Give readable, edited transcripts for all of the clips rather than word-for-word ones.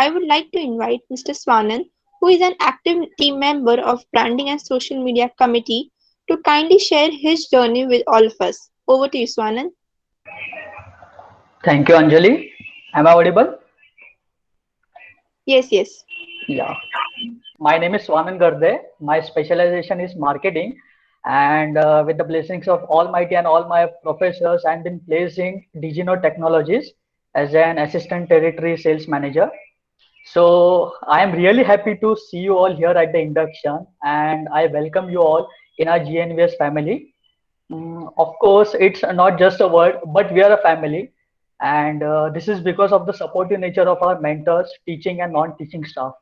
I would like to invite Mr. Swanand, who is an active team member of Branding and Social Media Committee, to kindly share his journey with all of us. Over to you, Swanand. Thank you, Anjali. Am I audible? Yes, yes. Yeah. My name is Swanan Garde. My specialization is marketing, and with the blessings of Almighty and all my professors, I've been placed in Digino Technologies as an assistant territory sales manager. So I am really happy to see you all here at the induction, and I welcome you all in our GNVS family. Of course, it's not just a word, but we are a family, and this is because of the supportive nature of our mentors, teaching and non-teaching staff.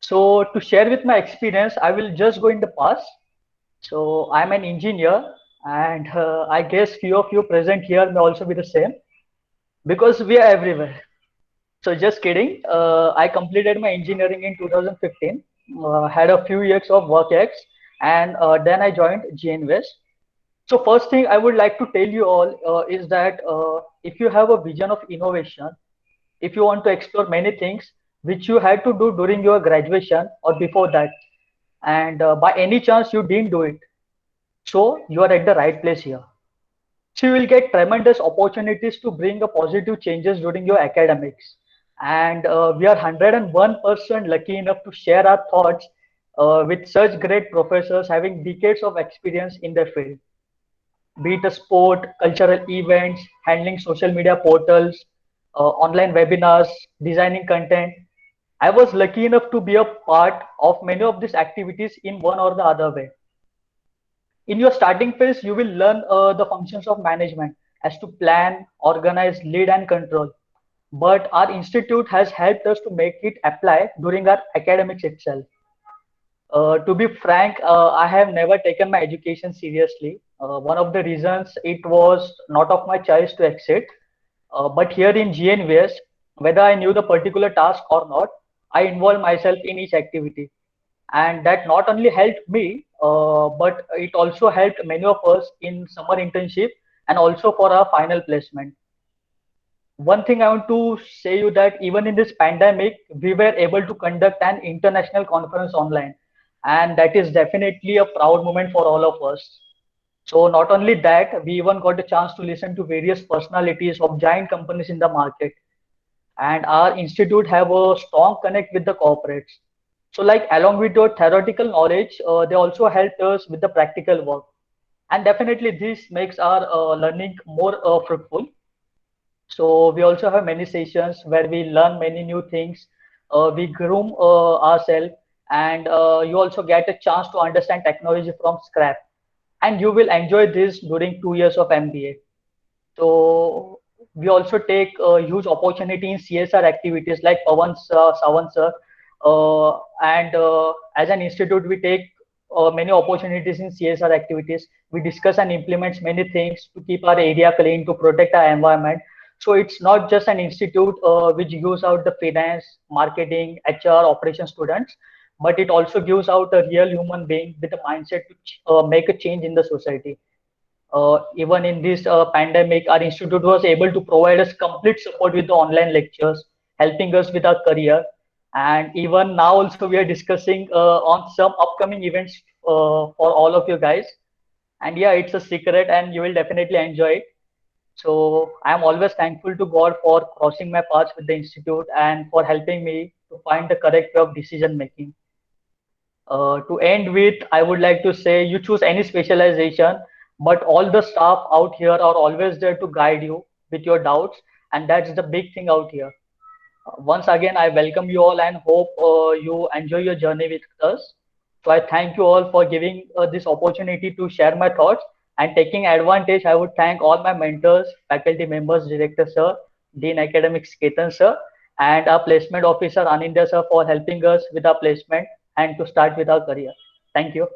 So to share with my experience, I will just go in the past. So I'm an engineer, and I guess few of you present here may also be the same because we are everywhere. So just kidding. I completed my engineering in 2015. Had a few years of work ex, and then I joined GNVS. So first thing I would like to tell you all is that if you have a vision of innovation, if you want to explore many things which you had to do during your graduation or before that, and by any chance you didn't do it, so you are at the right place here. So you will get tremendous opportunities to bring a positive changes during your academics. And we are 101% lucky enough to share our thoughts with such great professors having decades of experience in their field, be it a sport, cultural events, handling social media portals, online webinars, designing content. I was lucky enough to be a part of many of these activities in one or the other way. In your starting phase, you will learn the functions of management as to plan, organize, lead, and control. But our institute has helped us to make it apply during our academics itself. To be frank, I have never taken my education seriously. One of the reasons it was not of my choice to exit. But here in GNVS, whether I knew the particular task or not, I involved myself in each activity. And that not only helped me, but it also helped many of us in summer internship and also for our final placement. One thing I want to say you that even in this pandemic, we were able to conduct an international conference online, and that is definitely a proud moment for all of us. So not only that, we even got a chance to listen to various personalities of giant companies in the market, and our institute have a strong connect with the corporates. So like along with your theoretical knowledge, they also helped us with the practical work, and definitely this makes our learning more fruitful. So we also have many sessions where we learn many new things. We groom ourselves, and you also get a chance to understand technology from scratch. And you will enjoy this during 2 years of MBA. So we also take a huge opportunity in CSR activities like Pawan sir, Sawan sir, and as an institute we take many opportunities in CSR activities. We discuss and implement many things to keep our area clean, to protect our environment. So it's not just an institute which gives out the finance, marketing, HR, operations students, but it also gives out a real human being with a mindset to make a change in the society. Even in this pandemic, our institute was able to provide us complete support with the online lectures, helping us with our career. And even now, also, we are discussing on some upcoming events for all of you guys. And yeah, it's a secret, and you will definitely enjoy it. So I'm always thankful to God for crossing my paths with the institute and for helping me to find the correct way of decision making. To end with, I would like to say you choose any specialization, but all the staff out here are always there to guide you with your doubts, and that's the big thing out here. Once again, I welcome you all and hope you enjoy your journey with us. So I thank you all for giving this opportunity to share my thoughts and taking advantage. I would thank all my mentors, faculty members, director sir, Dean Academics Ketan sir, and our placement officer Anindya sir for helping us with our placement and to start with our career. Thank you.